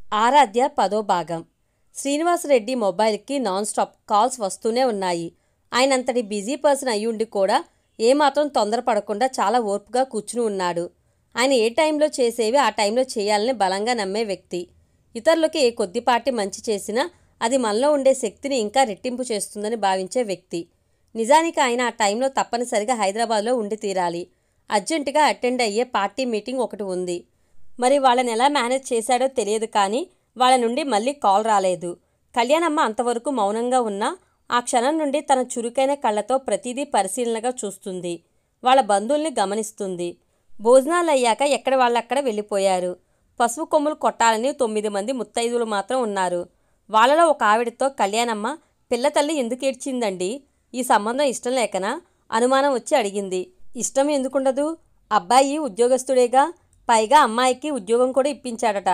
ఆరాధ్య 10వ భాగం. శ్రీనివాసరెడ్డి మొబైల్కి నాన్ స్టాప్ కాల్స్ వస్తూనే ఉన్నాయి. ఆయనంతటి బిజీ పర్సన్ అయ్యుండి కూడా ఏమాత్రం తొందరపడకుండా చాలా ఓర్పుగా కూర్చుని ఉన్నాడు. ఆయన ఏ టైంలో చేసేవి ఆ టైంలో చేయాలని బలంగా నమ్మే వ్యక్తి. ఇతరులకి ఏ కొద్దిపాటి మంచి చేసినా అది మనలో ఉండే శక్తిని ఇంకా రెట్టింపు చేస్తుందని భావించే వ్యక్తి. నిజానికి ఆయన ఆ టైంలో తప్పనిసరిగా హైదరాబాద్లో ఉండి తీరాలి. అర్జెంటుగా అటెండ్ అయ్యే పార్టీ మీటింగ్ ఒకటి ఉంది. మరి వాళ్ళని ఎలా మేనేజ్ చేశాడో తెలియదు, కానీ వాళ్ళ నుండి మళ్ళీ కాల్ రాలేదు. కళ్యాణమ్మ అంతవరకు మౌనంగా ఉన్నా ఆ క్షణం నుండి తన చురుకైన కళ్ళతో ప్రతిదీ పరిశీలనగా చూస్తుంది. వాళ్ళ బంధువుల్ని గమనిస్తుంది. భోజనాలయ్యాక ఎక్కడ వాళ్ళక్కడ వెళ్ళిపోయారు. పసుపు కొమ్ములు కొట్టాలని 9 మంది ముత్తైదువులు మాత్రం ఉన్నారు. వాళ్ళలో ఒక ఆవిడతో కళ్యాణమ్మ, పిల్ల తల్లి ఎందుకు ఏడ్చిందండి? ఈ సంబంధం ఇష్టం లేకనా? అనుమానం వచ్చి అడిగింది. ఇష్టం ఎందుకుండదు? అబ్బాయి ఉద్యోగస్తుడేగా, పైగా అమ్మాయికి ఉద్యోగం కూడా ఇప్పించాడట.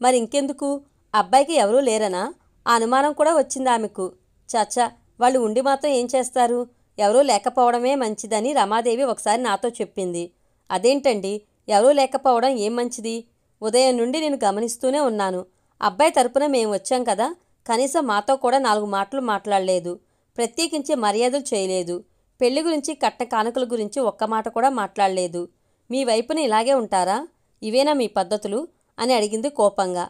మరి ఇంకెందుకు? అబ్బాయికి ఎవరూ లేరనా? ఆ అనుమానం కూడా వచ్చింది ఆమెకు. చచ్చా, వాళ్ళు ఉండి మాత్రం ఏం చేస్తారు? ఎవరూ లేకపోవడమే మంచిదని రమాదేవి ఒకసారి నాతో చెప్పింది. అదేంటండి, ఎవరూ లేకపోవడం ఏం మంచిది? ఉదయం నుండి నేను గమనిస్తూనే ఉన్నాను. అబ్బాయి తరపున మేము వచ్చాం కదా, కనీసం మాతో కూడా 4 మాటలు మాట్లాడలేదు. ప్రత్యేకించి మర్యాదలు చేయలేదు. పెళ్లి గురించి కట్న కానుకల గురించి ఒక్క మాట కూడా మాట్లాడలేదు. మీ వైపున ఇలాగే ఉంటారా? ఇవేనా మీ పద్ధతులు అని అడిగింది కోపంగా.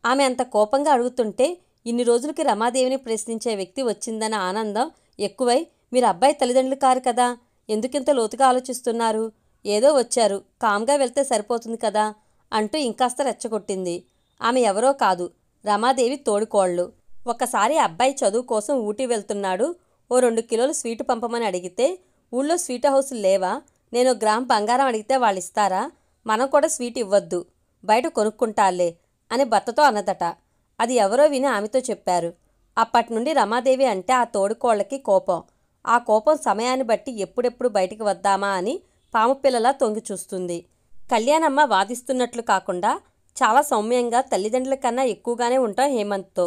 ఆమె అంత కోపంగా అడుగుతుంటే ఇన్ని రోజులకి రమాదేవిని ప్రశ్నించే వ్యక్తి వచ్చిందన్న ఆనందం ఎక్కువై, మీరు అబ్బాయి తల్లిదండ్రులు కారు కదా, ఎందుకింత లోతుగా ఆలోచిస్తున్నారు? ఏదో వచ్చారు, కామ్గా వెళ్తే సరిపోతుంది కదా అంటూ ఇంకాస్త రెచ్చగొట్టింది. ఆమె ఎవరో కాదు, రమాదేవి తోడుకోళ్ళు. ఒక్కసారి అబ్బాయి చదువు కోసం ఊటీ వెళ్తున్నాడు, ఓ 2 కిలోలు స్వీటు పంపమని అడిగితే, ఊళ్ళో స్వీట్ హౌసులు లేవా? నేను గ్రామ్ బంగారం అడిగితే వాళ్ళు ఇస్తారా? మనం కూడా స్వీట్ ఇవ్వద్దు, బయట కొనుక్కుంటాలే అని భర్తతో అన్నదట. అది ఎవరో విని ఆమెతో చెప్పారు. అప్పటి నుండి రమాదేవి అంటే ఆ తోడుకోళ్లకి కోపం. ఆ కోపం సమయాన్ని బట్టి ఎప్పుడెప్పుడు బయటికి వద్దామా అని పాము పిల్లలా తొంగి చూస్తుంది. కళ్యాణమ్మ వాదిస్తున్నట్లు కాకుండా చాలా సౌమ్యంగా, తల్లిదండ్రుల కన్నా ఎక్కువగానే ఉంటాం హేమంత్తో.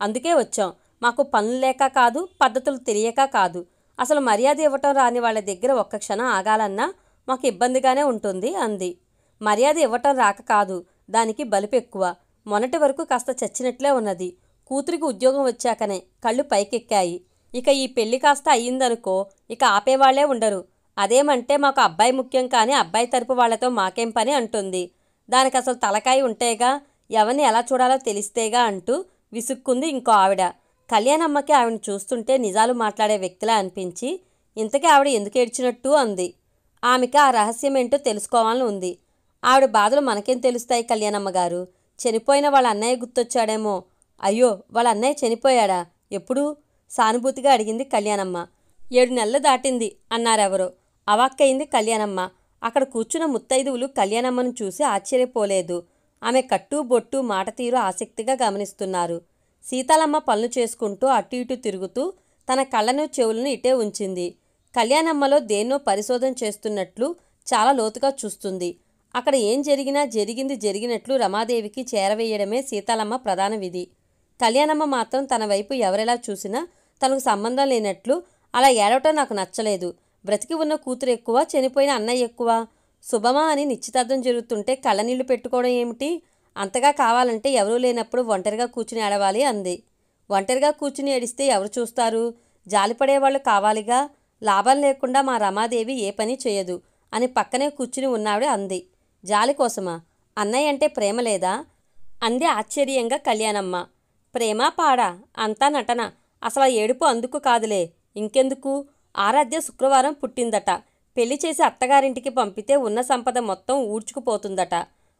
అందుకే వచ్చాం. మాకు పనులు లేక కాదు, పద్ధతులు తెలియక కాదు. అసలు మర్యాద ఇవ్వటం రాని వాళ్ళ దగ్గర ఒక్క క్షణం ఆగాలన్నా మాకు ఇబ్బందిగానే ఉంటుంది అంది. మర్యాద ఇవ్వటం రాక కాదు, దానికి బలుపు ఎక్కువ. మొన్నటి వరకు కాస్త చచ్చినట్లే ఉన్నది. కూతురికి ఉద్యోగం వచ్చాకనే కళ్ళు పైకెక్కాయి. ఇక ఈ పెళ్లి కాస్త అయ్యిందనుకో, ఇక ఆపేవాళ్లే ఉండరు. అదేమంటే మాకు అబ్బాయి ముఖ్యం, కానీ అబ్బాయి తరపు వాళ్లతో మాకేం పని అంటుంది. దానికి అసలు తలకాయ ఉంటేగా, ఎవరిని ఎలా చూడాలో తెలిస్తేగా అంటూ విసుక్కుంది ఇంకో ఆవిడ. కళ్యాణమ్మకి ఆవిడని చూస్తుంటే నిజాలు మాట్లాడే వ్యక్తిలా అనిపించి, ఇంతకీ ఆవిడ ఎందుకు ఏడ్చినట్టు అంది. ఆమెకి ఆ రహస్యమేంటో తెలుసుకోవాలని ఉంది. ఆవిడ బాధలు మనకేం తెలుస్తాయి కళ్యాణమ్మ గారు? చనిపోయిన వాళ్ళ అన్నయ్య గుర్తొచ్చాడేమో. అయ్యో, వాళ్ళ అన్నయ్య చనిపోయాడా? ఎప్పుడు? సానుభూతిగా అడిగింది కళ్యాణమ్మ. 7 నెలలు దాటింది అన్నారెవరో. అవాక్కయింది కళ్యాణమ్మ. అక్కడ కూర్చున్న ముత్తైదువులు కళ్యాణమ్మను చూసి ఆశ్చర్యపోలేదు. ఆమె కట్టు బొట్టు మాట తీరు ఆసక్తిగా గమనిస్తున్నారు. సీతాలమ్మ పనులు చేసుకుంటూ అటు ఇటు తిరుగుతూ తన కళ్ళను చెవులను ఇటే ఉంచింది. కళ్యాణమ్మలో దేన్నో పరిశోధన చేస్తున్నట్లు చాలా లోతుగా చూస్తుంది. అక్కడ ఏం జరిగినా జరిగినట్లు రమాదేవికి చేరవేయడమే సీతాలమ్మ ప్రధాన విధి. కళ్యాణమ్మ మాత్రం తన వైపు ఎవరెలా చూసినా తనకు సంబంధం లేనట్లు అలా ఏడవటం నాకు నచ్చలేదు. బ్రతికి ఉన్న కూతురు ఎక్కువ, చనిపోయిన అన్నయ్య ఎక్కువ? శుభమా అని నిశ్చితార్థం జరుగుతుంటే కళ్ళనీళ్లు పెట్టుకోవడం ఏమిటి? అంతగా కావాలంటే ఎవరూ లేనప్పుడు ఒంటరిగా కూర్చుని ఏడవాలి అంది. ఒంటరిగా కూర్చుని ఏడిస్తే ఎవరు చూస్తారు? జాలిపడేవాళ్ళు కావాలిగా. లాభం లేకుండా మా రమాదేవి ఏ పని చేయదు అని పక్కనే కూర్చుని ఉన్నావిడ అంది. జాలి కోసమా? అన్నయ్య అంటే ప్రేమ లేదా? అంది ఆశ్చర్యంగా కళ్యాణమ్మ. ప్రేమా పాడా? అంతా నటన. అసలు ఆ ఏడుపు అందుకు కాదులే, ఇంకెందుకు? ఆరాధ్య శుక్రవారం పుట్టిందట. పెళ్లి చేసి అత్తగారింటికి పంపితే ఉన్న సంపద మొత్తం ఊడ్చుకుపోతుందట.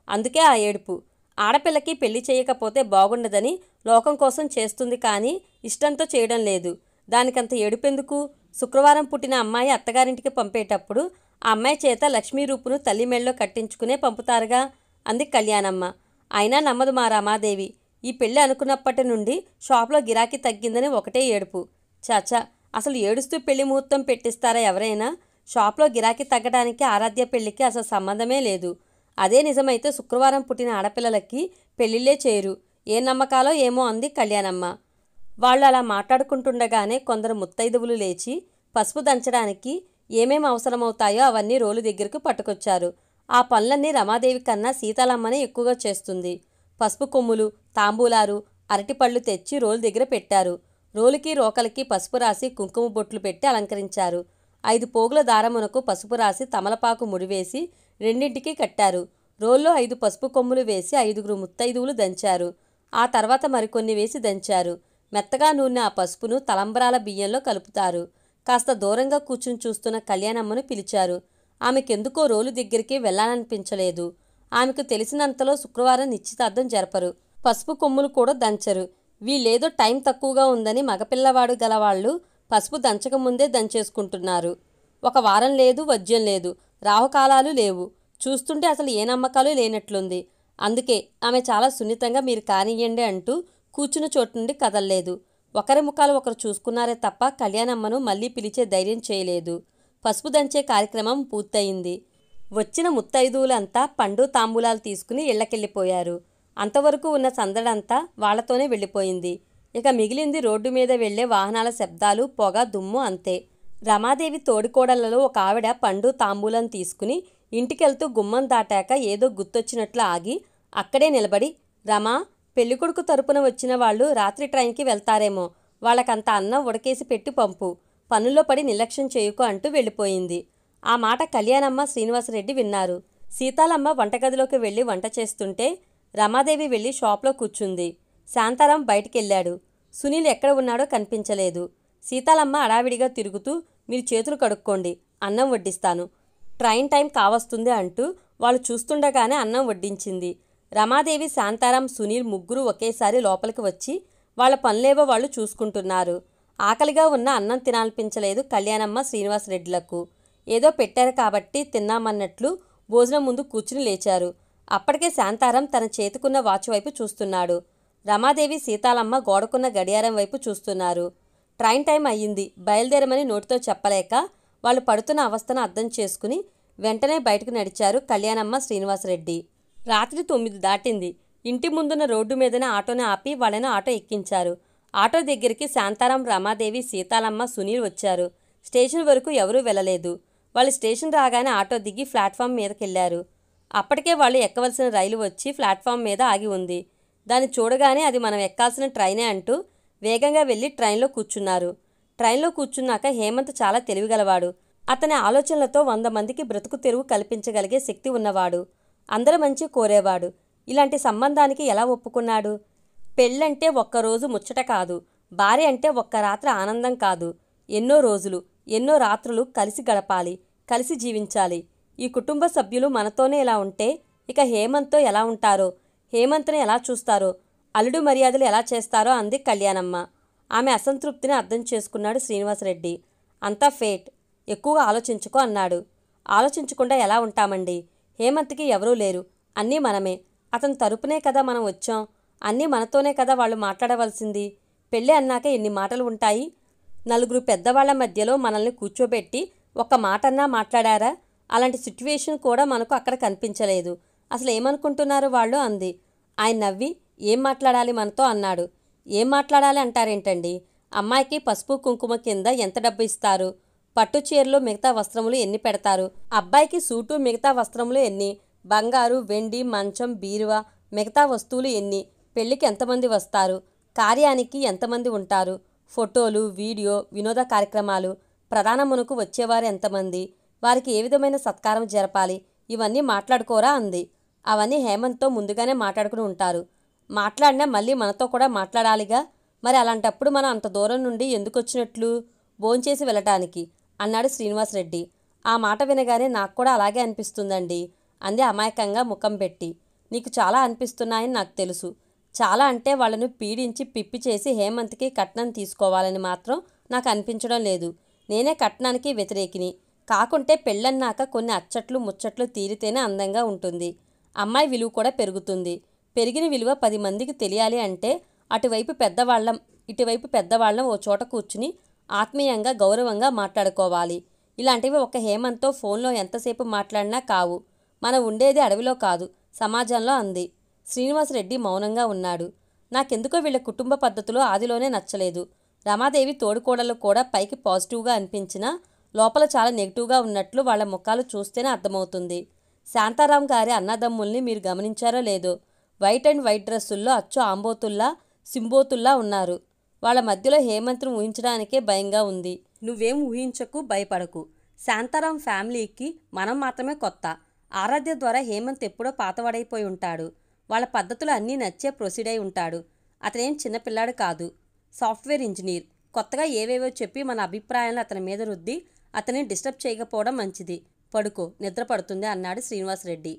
అందుకే ఆ ఏడుపు. ఆడపిల్లకి పెళ్లి చేయకపోతే బాగుండదని లోకం కోసం చేస్తుంది, కానీ ఇష్టంతో చేయడం లేదు. దానికంత ఏడుపెందుకు? శుక్రవారం పుట్టిన అమ్మాయి అత్తగారింటికి పంపేటప్పుడు ఆ అమ్మాయి చేత లక్ష్మీ రూపును తల్లి మెళ్ళలో కట్టించుకునే పంపుతారుగా అంది కళ్యాణమ్మ. అయినా నమ్మదు మా రమాదేవి. ఈ పెళ్లి అనుకున్నప్పటి నుండి షాప్లో గిరాకీ తగ్గిందని ఒకటే ఏడుపు. చాచా, అసలు ఏడుస్తూ పెళ్లి ముహూర్తం పెట్టిస్తారా ఎవరైనా? షాప్లో గిరాకీ తగ్గడానికి ఆరాధ్య పెళ్లికి అసలు సంబంధమే లేదు. అదే నిజమైతే శుక్రవారం పుట్టిన ఆడపిల్లలకి పెళ్లిళ్లే చేయరు. ఏ నమ్మకాలో ఏమో అంది కళ్యాణమ్మ. వాళ్ళు అలా మాట్లాడుకుంటుండగానే కొందరు ముత్తైదువులు లేచి పసుపు దంచడానికి ఏమేం అవసరమవుతాయో అవన్నీ రోలు దగ్గరకు పట్టుకొచ్చారు. ఆ పనులన్నీ రమాదేవి కన్నా సీతాలమ్మనే ఎక్కువగా చేస్తుంది. పసుపు కొమ్ములు, తాంబూలాలు, అరటిపళ్ళు తెచ్చి రోలు దగ్గర పెట్టారు. రోలుకి రోకలికి పసుపు రాసి కుంకుమ బొట్లు పెట్టి అలంకరించారు. 5 పోగుల దారమునకు పసుపు రాసి తమలపాకు ముడివేసి రెండింటికి కట్టారు. రోల్లో 5 పసుపు కొమ్ములు వేసి 5గురు ముత్తైదువులు దంచారు. ఆ తర్వాత మరికొన్ని వేసి దంచారు. మెత్తగా నూనె ఆ పసుపును తలంబ్రాల బియ్యంలో కలుపుతారు. కాస్త దూరంగా కూర్చుని చూస్తున్న కళ్యాణమ్మను పిలిచారు. ఆమెకెందుకో రోలు దగ్గరికి వెళ్ళాలనిపించలేదు. ఆమెకు తెలిసినంతలో శుక్రవారం నిశ్చితార్థం జరపరు. పసుపు కొమ్ములు కూడా దంచరు. వీళ్ళేదో టైం తక్కువగా ఉందని మగపిల్లవాడు గలవాళ్ళు పసుపు దంచకముందే దంచేసుకుంటున్నారు. 1 వారం లేదు, వజ్యం లేదు, రాహుకాలాలు లేవు. చూస్తుంటే అసలు ఏ నమ్మకాలు లేనట్లుంది. అందుకే ఆమె చాలా సున్నితంగా మీరు కానియ్యండి అంటూ కూర్చున్న చోటు నుండి కదల్లేదు. ఒకరి ముఖాలు ఒకరు చూసుకున్నారే తప్ప కళ్యాణమ్మను మళ్ళీ పిలిచే ధైర్యం చేయలేదు. పసుపు దంచే కార్యక్రమం పూర్తయింది. వచ్చిన ముత్తైదువులంతా పండు తాంబూలాలు తీసుకుని ఇళ్లకెళ్ళిపోయారు. అంతవరకు ఉన్న సందడంతా వాళ్లతోనే వెళ్ళిపోయింది. ఇక మిగిలింది రోడ్డు మీద వెళ్లే వాహనాల శబ్దాలు, పొగ, దుమ్ము అంతే. రమాదేవి తోడికోడళ్లలో ఒక ఆవిడ పండు తాంబూలం తీసుకుని ఇంటికెళ్తూ గుమ్మం దాటాక ఏదో గుర్తొచ్చినట్లు ఆగి అక్కడే నిలబడి, రమా, పెళ్ళికొడుకు తరపున వచ్చిన వాళ్ళు రాత్రి ట్రైన్కి వెళ్తారేమో, వాళ్ళకంత అన్నం ఉడకేసి పెట్టి పంపు, పనుల్లో పడి నిర్లక్ష్యం చేయకు అంటూ వెళ్ళిపోయింది. ఆ మాట కళ్యాణమ్మ, శ్రీనివాసరెడ్డి విన్నారు. సీతాలమ్మ వంటగదిలోకి వెళ్ళి వంట చేస్తుంటే రమాదేవి వెళ్ళి షాప్లో కూర్చుంది. శాంతారాం బయటికెళ్ళాడు. సునీల్ ఎక్కడ ఉన్నాడో కనిపించలేదు. సీతాలమ్మ అడావిడిగా తిరుగుతూ, మీరు చేతులు కడుక్కోండి, అన్నం వడ్డిస్తాను, ట్రైన్ టైం కావస్తుంది అంటూ వాళ్ళు చూస్తుండగానే అన్నం వడ్డించింది. రమాదేవి, శాంతారాం, సునీల్ ముగ్గురు ఒకేసారి లోపలికి వచ్చి వాళ్ళ పనులేవో వాళ్ళు చూసుకుంటున్నారు. ఆకలిగా ఉన్న అన్నం తినాలనిపించలేదు కళ్యాణమ్మ, శ్రీనివాసరెడ్డిలకు. ఏదో పెట్టారు కాబట్టి తిన్నామన్నట్లు భోజనం ముందు కూర్చుని లేచారు. అప్పటికే శాంతారాం తన చేతికున్న వాచ్ వైపు చూస్తున్నాడు. రమాదేవి, సీతాలమ్మ గోడకున్న గడియారం వైపు చూస్తున్నారు. ట్రైన్ టైం అయ్యింది, బయలుదేరమని నోటితో చెప్పలేక వాళ్ళు పడుతున్న అవస్థను అర్థం చేసుకుని వెంటనే బయటకు నడిచారు కళ్యాణమ్మ, శ్రీనివాసరెడ్డి. రాత్రి 9 దాటింది. ఇంటి ముందున్న రోడ్డు మీదనే ఆటోని ఆపి వాళ్ళని ఆటో ఎక్కించారు. ఆటో దగ్గరికి శాంతారాం, రమాదేవి, సీతాలమ్మ, సునీల్ వచ్చారు. స్టేషన్ వరకు ఎవరూ వెళ్ళలేదు. వాళ్ళు స్టేషన్ రాగానే ఆటో దిగి ప్లాట్ఫామ్ మీదకెళ్లారు. అప్పటికే వాళ్ళు ఎక్కవలసిన రైలు వచ్చి ప్లాట్ఫామ్ మీద ఆగి ఉంది. దాన్ని చూడగానే అది మనం ఎక్కాల్సిన ట్రైనే అంటూ వేగంగా వెళ్ళి ట్రైన్లో కూర్చున్నారు. ట్రైన్లో కూర్చున్నాక హేమంత్ చాలా తెలివిగలవాడు. అతని ఆలోచనలతో 100 మందికి బ్రతుకు తెరువు కల్పించగలిగే శక్తి ఉన్నవాడు. అందరి మంచి కోరేవాడు. ఇలాంటి సంబంధానికి ఎలా ఒప్పుకున్నాడు? పెళ్ళంటే ఒక్కరోజు ముచ్చట కాదు, భార్య అంటే ఒక్క రాత్రి ఆనందం కాదు, ఎన్నో రోజులు, ఎన్నో రాత్రులు కలిసి గడపాలి, కలిసి జీవించాలి. ఈ కుటుంబ సభ్యులు మనతోనే ఇలా ఉంటే ఇక హేమంత్తో ఎలా ఉంటారో, హేమంత్ని ఎలా చూస్తారో, అల్లుడు మర్యాదలు ఎలా చేస్తారో అంది కళ్యాణమ్మ. ఆమె అసంతృప్తిని అర్థం చేసుకున్నాడు శ్రీనివాసరెడ్డి. అంతా ఫేట్, ఎక్కువగా ఆలోచించుకో అన్నాడు. ఆలోచించకుండా ఎలా ఉంటామండి? హేమంత్కి ఎవరూ లేరు, అన్నీ మనమే. అతని తరపునే కదా మనం వచ్చాం, అన్నీ మనతోనే కదా వాళ్ళు మాట్లాడవలసింది. పెళ్ళి అన్నాక ఎన్ని మాటలు ఉంటాయి? 4 పెద్దవాళ్ల మధ్యలో మనల్ని కూర్చోబెట్టి ఒక్క మాటన్నా మాట్లాడారా? అలాంటి సిట్యువేషన్ కూడా మనకు అక్కడ కనిపించలేదు. అసలు ఏమనుకుంటున్నారు వాళ్ళు అంది. ఆయన నవ్వి, ఏం మాట్లాడాలి మనతో అన్నాడు. ఏం మాట్లాడాలి అంటారేంటండి? అమ్మాయికి పసుపు కుంకుమ కింద ఎంత డబ్బు ఇస్తారు? పట్టు చీరలు, మిగతా వస్త్రములు ఎన్ని పెడతారు? అబ్బాయికి సూటు, మిగతా వస్త్రములు ఎన్ని? బంగారు, వెండి, మంచం, బీరువా, మిగతా వస్తువులు ఎన్ని? పెళ్లికి ఎంతమంది వస్తారు? కార్యానికి ఎంతమంది ఉంటారు? ఫోటోలు, వీడియో, వినోద కార్యక్రమాలు, ప్రధానమునకు వచ్చేవారు ఎంతమంది? వారికి ఏ విధమైన సత్కారం జరపాలి? ఇవన్నీ మాట్లాడుకోరా అంది. అవన్నీ హేమంత్తో ముందుగానే మాట్లాడుకుని ఉంటారు. మాట్లాడినా మళ్ళీ మనతో కూడా మాట్లాడాలిగా. మరి అలాంటప్పుడు మనం అంత దూరం నుండి ఎందుకు వచ్చినట్లు? భోంచేసి వెళ్ళటానికి అన్నాడు శ్రీనివాసరెడ్డి. ఆ మాట వినగానే నాకు కూడా అలాగే అనిపిస్తుందండి అంది అమాయకంగా ముఖం పెట్టి. నీకు చాలా అనిపిస్తున్నాయని నాకు తెలుసు. చాలా అంటే వాళ్ళను పీడించి పిప్పి చేసి హేమంత్కి కట్నం తీసుకోవాలని మాత్రం నాకు అనిపించడం లేదు. నేనే కట్నానికి వ్యతిరేకిని. కాకుంటే పెళ్ళన్నాక కొన్ని అచ్చట్లు ముచ్చట్లు తీరితేనే అందంగా ఉంటుంది. అమ్మాయి విలువ కూడా పెరుగుతుంది. పెరిగిన విలువ 10 మందికి తెలియాలి అంటే అటువైపు పెద్దవాళ్ళం, ఇటువైపు పెద్దవాళ్ళం ఓ చోట కూర్చుని ఆత్మీయంగా, గౌరవంగా మాట్లాడుకోవాలి. ఇలాంటివి ఒక హేమంత్తో ఫోన్లో ఎంతసేపు మాట్లాడినా కావు. మనం ఉండేది అడవిలో కాదు, సమాజంలో అంది. శ్రీనివాసరెడ్డి మౌనంగా ఉన్నాడు. నాకెందుకో వీళ్ళ కుటుంబ పద్ధతులు ఆదిలోనే నచ్చలేదు. రమాదేవి తోడుకోడలు కూడా పైకి పాజిటివ్గా అనిపించినా లోపల చాలా నెగిటివ్గా ఉన్నట్లు వాళ్ళ ముఖాలు చూస్తేనే అర్థమవుతుంది. శాంతారాం గారి అన్నదమ్ముల్ని మీరు గమనించారో లేదో, వైట్ అండ్ వైట్ డ్రెస్సుల్లో అచ్చు ఆంబోతుల్లా సింబోతుల్లా ఉన్నారు. వాళ్ళ మధ్యలో హేమంత్ను ఊహించడానికే భయంగా ఉంది. నువ్వేం ఊహించకు, భయపడకు. శాంతారాం ఫ్యామిలీకి మనం మాత్రమే కొత్త. ఆరాధ్య ద్వారా హేమంత్ ఎప్పుడో పాతవాడైపోయి ఉంటాడు. వాళ్ళ పద్ధతులు అన్నీ నచ్చే ప్రొసీడ్ అయి ఉంటాడు. అతనేం చిన్నపిల్లాడు కాదు, సాఫ్ట్వేర్ ఇంజనీర్. కొత్తగా ఏవేవో చెప్పి మన అభిప్రాయాలను అతని మీద రుద్ది అతన్ని డిస్టర్బ్ చేయకపోవడం మంచిది. పడుకో, నిద్ర పడుతుంది అన్నాడు శ్రీనివాసరెడ్డి.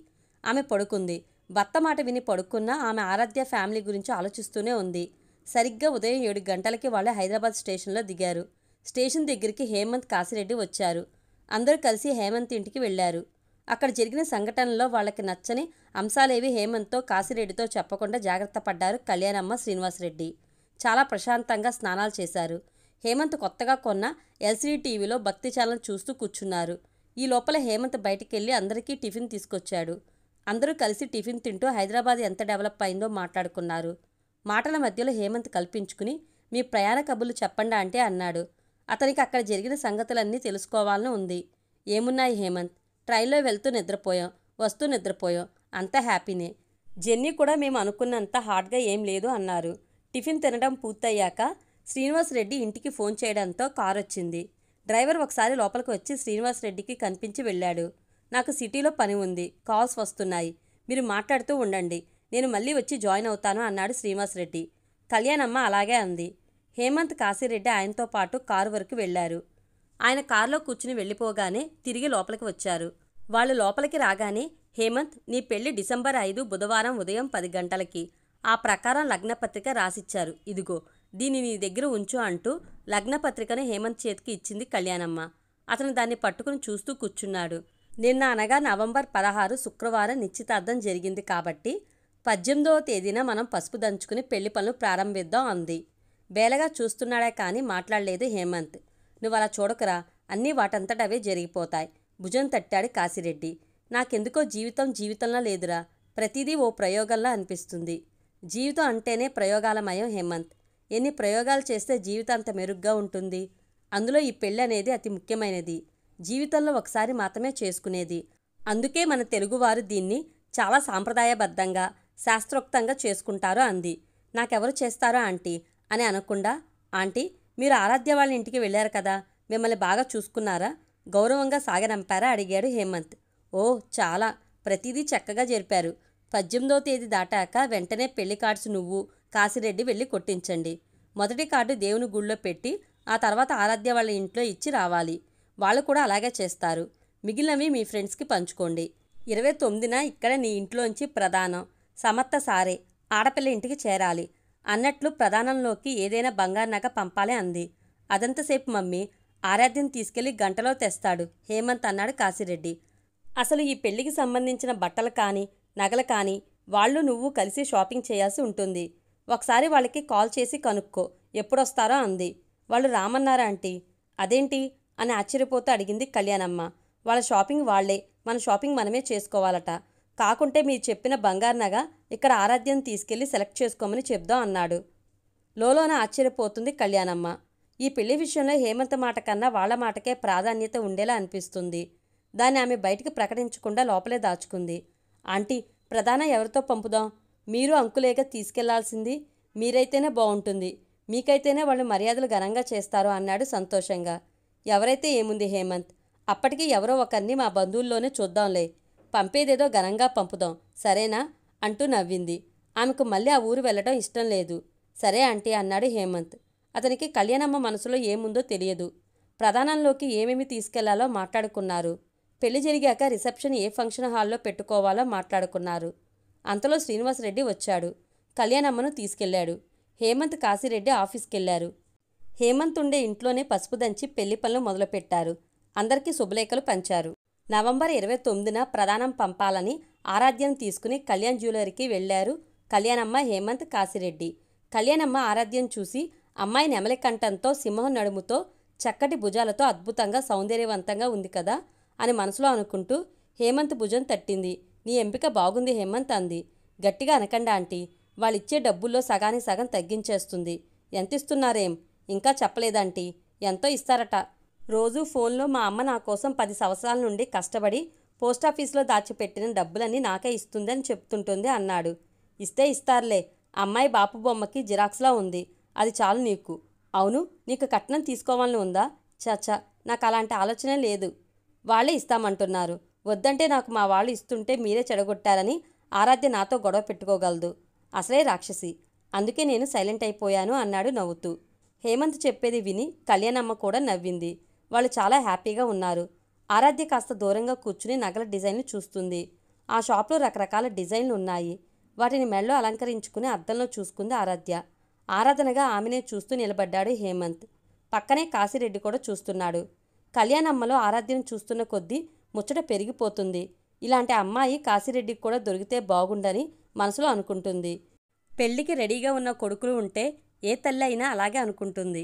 ఆమె పడుకుంది. భర్త మాట విని పడుకున్నా ఆమె ఆరాధ్య ఫ్యామిలీ గురించి ఆలోచిస్తూనే ఉంది. సరిగ్గా ఉదయం 7 గంటలకి వాళ్ళు హైదరాబాద్ స్టేషన్లో దిగారు. స్టేషన్ దగ్గరికి హేమంత్, కాశీరెడ్డి వచ్చారు. అందరూ కలిసి హేమంత్ ఇంటికి వెళ్లారు. అక్కడ జరిగిన సంఘటనలో వాళ్ళకి నచ్చని అంశాలేవి హేమంత్తో, కాశీరెడ్డితో చెప్పకుండా జాగ్రత్త పడ్డారు కళ్యాణమ్మ, శ్రీనివాసరెడ్డి. చాలా ప్రశాంతంగా స్నానాలు చేశారు. హేమంత్ కొత్తగా కొన్న ఎల్సీడీ టీవీలో భక్తి ఛానల్ చూస్తూ కూర్చున్నారు. ఈ లోపల హేమంత్ బయటికెళ్ళి అందరికీ టిఫిన్ తీసుకొచ్చాడు. అందరూ కలిసి టిఫిన్ తింటూ హైదరాబాద్ ఎంత డెవలప్ అయిందో మాట్లాడుకున్నారు. మాటల మధ్యలో హేమంత్ కల్పించుకుని, మీ ప్రయాణ కబుర్లు చెప్పండా అంటే అన్నాడు. అతనికి అక్కడ జరిగిన సంగతులన్నీ తెలుసుకోవాలని ఉంది. ఏమున్నాయి హేమంత్, ట్రైన్లో వెళ్తూ నిద్రపోయాం, వస్తూ నిద్రపోయాం, అంతా హ్యాపీనే. జర్నీ కూడా మేము అనుకున్నంత హార్డ్గా ఏం లేదు అన్నారు. టిఫిన్ తినడం పూర్తయ్యాక శ్రీనివాసరెడ్డి ఇంటికి ఫోన్ చేయడంతో కారు వచ్చింది. డ్రైవర్ ఒకసారి లోపలికి వచ్చి శ్రీనివాసరెడ్డికి కనిపించి వెళ్ళాడు. నాకు సిటీలో పని ఉంది, కాల్స్ వస్తున్నాయి, మీరు మాట్లాడుతూ ఉండండి, నేను మళ్ళీ వచ్చి జాయిన్ అవుతాను అన్నాడు శ్రీనివాసరెడ్డి. కళ్యాణమ్మ అలాగే అంది. హేమంత్, కాశీరెడ్డి ఆయనతో పాటు కారు వరకు వెళ్లారు. ఆయన కారులో కూర్చుని వెళ్ళిపోగానే తిరిగి లోపలికి వచ్చారు. వాళ్ళు లోపలికి రాగానే, హేమంత్, నీ పెళ్లి డిసెంబర్ 5 బుధవారం ఉదయం 10 గంటలకి. ఆ ప్రకారం లగ్నపత్రిక రాసిచ్చారు, ఇదిగో, దీన్ని నీ దగ్గర ఉంచు అంటూ లగ్నపత్రికను హేమంత్ చేతికి ఇచ్చింది కళ్యాణమ్మ. అతను దాన్ని పట్టుకుని చూస్తూ కూర్చున్నాడు. నిన్న అనగా నవంబర్ 16 శుక్రవారం నిశ్చితార్థం జరిగింది కాబట్టి 18వ తేదీన మనం పసుపు దంచుకుని పెళ్లి పనులు ప్రారంభిద్దాం అంది. బేలగా చూస్తున్నాడే కానీ మాట్లాడలేదు హేమంత్. నువ్వు అలా చూడకురా, అన్నీ వాటంతట అవే జరిగిపోతాయి. భుజం తట్టాడు కాశీరెడ్డి. నాకెందుకో జీవితంలా లేదురా, ప్రతిదీ ఓ ప్రయోగంలా అనిపిస్తుంది. జీవితం అంటేనే ప్రయోగాలమయం హేమంత్. ఎన్ని ప్రయోగాలు చేస్తే జీవితం అంత మెరుగ్గా ఉంటుంది. అందులో ఈ పెళ్ళి అనేది అతి ముఖ్యమైనది. జీవితంలో ఒకసారి మాత్రమే చేసుకునేది. అందుకే మన తెలుగువారు దీన్ని చాలా సాంప్రదాయబద్ధంగా, శాస్త్రోక్తంగా చేసుకుంటారు అంది. నాకెవరు చేస్తారో ఆంటీ అని అనకుండా, ఆంటీ, మీరు ఆరాధ్య వాళ్ళ ఇంటికి వెళ్ళారు కదా, మిమ్మల్ని బాగా చూసుకున్నారా, గౌరవంగా సాగనంపారా అడిగాడు హేమంత్. ఓ, చాలా, ప్రతిదీ చక్కగా జరిపారు. 18వ తేదీ దాటాక వెంటనే పెళ్లి కార్డ్స్ నువ్వు, కాశీరెడ్డి వెళ్ళి కొట్టించండి. మొదటి కార్డు దేవుని గుళ్ళో పెట్టి ఆ తర్వాత ఆరాధ్య వాళ్ళ ఇంట్లో ఇచ్చి రావాలి. వాళ్ళు కూడా అలాగే చేస్తారు. మిగిలినవి మీ ఫ్రెండ్స్కి పంచుకోండి. 29న ఇక్కడ నీ ఇంట్లోంచి ప్రధానం సమర్థ సారే ఆడపిల్ల ఇంటికి చేరాలి అన్నట్లు ప్రధానంలోకి ఏదైనా బంగారు నగ పంపాలి అంది. అదంతసేపు మమ్మీ, ఆరాధ్యను తీసుకెళ్లి గంటలో తెస్తాడు హేమంత్ అన్నాడు కాశీరెడ్డి. అసలు ఈ పెళ్లికి సంబంధించిన బట్టలు కానీ, నగలు కానీ వాళ్ళు నువ్వు కలిసి షాపింగ్ చేయాల్సి ఉంటుంది. ఒకసారి వాళ్ళకి కాల్ చేసి కనుక్కో ఎప్పుడొస్తారో అంది. వాళ్ళు రామన్నారా ఆంటీ? అదేంటి అని ఆశ్చర్యపోతూ అడిగింది కళ్యాణమ్మ. వాళ్ళ షాపింగ్ వాళ్లే, మన షాపింగ్ మనమే చేసుకోవాలట. కాకుంటే మీరు చెప్పిన బంగారు నగ ఇక్కడ ఆరాధ్యను తీసుకెళ్లి సెలెక్ట్ చేసుకోమని చెప్దాం అన్నాడు. లోలోన ఆశ్చర్యపోతుంది కళ్యాణమ్మ. ఈ పెళ్లి విషయంలో హేమంత్ మాట కన్నా వాళ్ల మాటకే ప్రాధాన్యత ఉండేలా అనిపిస్తుంది. దాన్ని ఆమె బయటికి ప్రకటించకుండా లోపలే దాచుకుంది. ఆంటీ, ప్రధాన ఎవరితో పంపుదాం? మీరు అంకులేగా తీసుకెళ్లాల్సింది. మీరైతేనే బాగుంటుంది. మీకైతేనే వాళ్ళు మర్యాదలు ఘనంగా చేస్తారు అన్నాడు సంతోషంగా. ఎవరైతే ఏముంది హేమంత్, అప్పటికి ఎవరో ఒకరిని మా బంధువుల్లోనే చూద్దాంలే. పంపేదేదో ఘనంగా పంపుదాం, సరేనా అంటూ నవ్వింది. ఆమెకు మళ్ళీ ఆ ఊరు వెళ్ళడం ఇష్టం లేదు. సరే ఆంటీ అన్నాడు హేమంత్. అతనికి కళ్యాణమ్మ మనసులో ఏముందో తెలియదు. ప్రధానంలోకి ఏమేమి తీసుకెళ్లాలో మాట్లాడుకున్నారు. పెళ్లి జరిగాక రిసెప్షన్ ఏ ఫంక్షన్ హాల్లో పెట్టుకోవాలో మాట్లాడుకున్నారు. అంతలో శ్రీనివాసరెడ్డి వచ్చాడు. కళ్యాణమ్మను తీసుకెళ్లాడు. హేమంత్, కాశీరెడ్డి ఆఫీస్కెళ్లారు. హేమంత్ ఉండే ఇంట్లోనే పసుపు దంచి పెళ్లి పనులు మొదలుపెట్టారు. అందరికీ శుభలేఖలు పంచారు. నవంబర్ 29న ప్రధానం పంపాలని ఆరాధ్యను తీసుకుని కళ్యాణ్ జ్యువెలరీకి వెళ్లారు కళ్యాణమ్మ, హేమంత్, కాశీరెడ్డి. కళ్యాణమ్మ ఆరాధ్యను చూసి, అమ్మాయి నెమలి కంఠంతో, సింహం నడుముతో, చక్కటి భుజాలతో అద్భుతంగా సౌందర్యవంతంగా ఉంది కదా అని మనసులో అనుకుంటూ హేమంత్ భుజం తట్టింది. నీ ఎంపిక బాగుంది హేమంత్ అంది. గట్టిగా అనకండి ఆంటీ, వాళ్ళిచ్చే డబ్బుల్లో సగానికి సగం తగ్గించేస్తుంది. ఎంతిస్తున్నారేం? ఇంకా చెప్పలేదంటీ. ఎంతో ఇస్తారట. రోజూ ఫోన్లో మా అమ్మ నా కోసం 10 సంవత్సరాల నుండి కష్టపడి పోస్టాఫీసులో దాచిపెట్టిన డబ్బులన్నీ నాకే ఇస్తుందని చెప్తుంటుంది అన్నాడు. ఇస్తే ఇస్తారులే. అమ్మాయి బాపు బొమ్మకి జిరాక్స్లా ఉంది. అది చాలు నీకు. అవును, నీకు కట్నం తీసుకోవాలని ఉందా? చచ్చా, నాకు అలాంటి ఆలోచనే లేదు. వాళ్ళే ఇస్తామంటున్నారు. వద్దంటే నాకు మా వాళ్ళు ఇస్తుంటే మీరే చెడగొట్టారని ఆరాధ్య నాతో గొడవ పెట్టుకోగలదు. అసలే రాక్షసి. అందుకే నేను సైలెంట్ అయిపోయాను అన్నాడు నవ్వుతూ. హేమంత్ చెప్పేది విని కళ్యాణమ్మ కూడా నవ్వింది. వాళ్ళు చాలా హ్యాపీగా ఉన్నారు. ఆరాధ్య కాస్త దూరంగా కూర్చుని నగల డిజైన్లు చూస్తుంది. ఆ షాప్లో రకరకాల డిజైన్లు ఉన్నాయి. వాటిని మెడలో అలంకరించుకుని అద్దంలో చూసుకుంది ఆరాధ్య. ఆరాధనగా ఆమెనే చూస్తూ నిలబడ్డాడు హేమంత్. పక్కనే కాశీరెడ్డి కూడా చూస్తున్నాడు. కళ్యాణమ్మలో ఆరాధ్యను చూస్తున్న కొద్దీ ముచ్చట పెరిగిపోతుంది. ఇలాంటి అమ్మాయి కాశీరెడ్డికి కూడా దొరికితే బాగుండని మనసులో అనుకుంటుంది. పెళ్లికి రెడీగా ఉన్న కొడుకులు ఉంటే ఏ తల్లి అయినా అలాగే అనుకుంటుంది.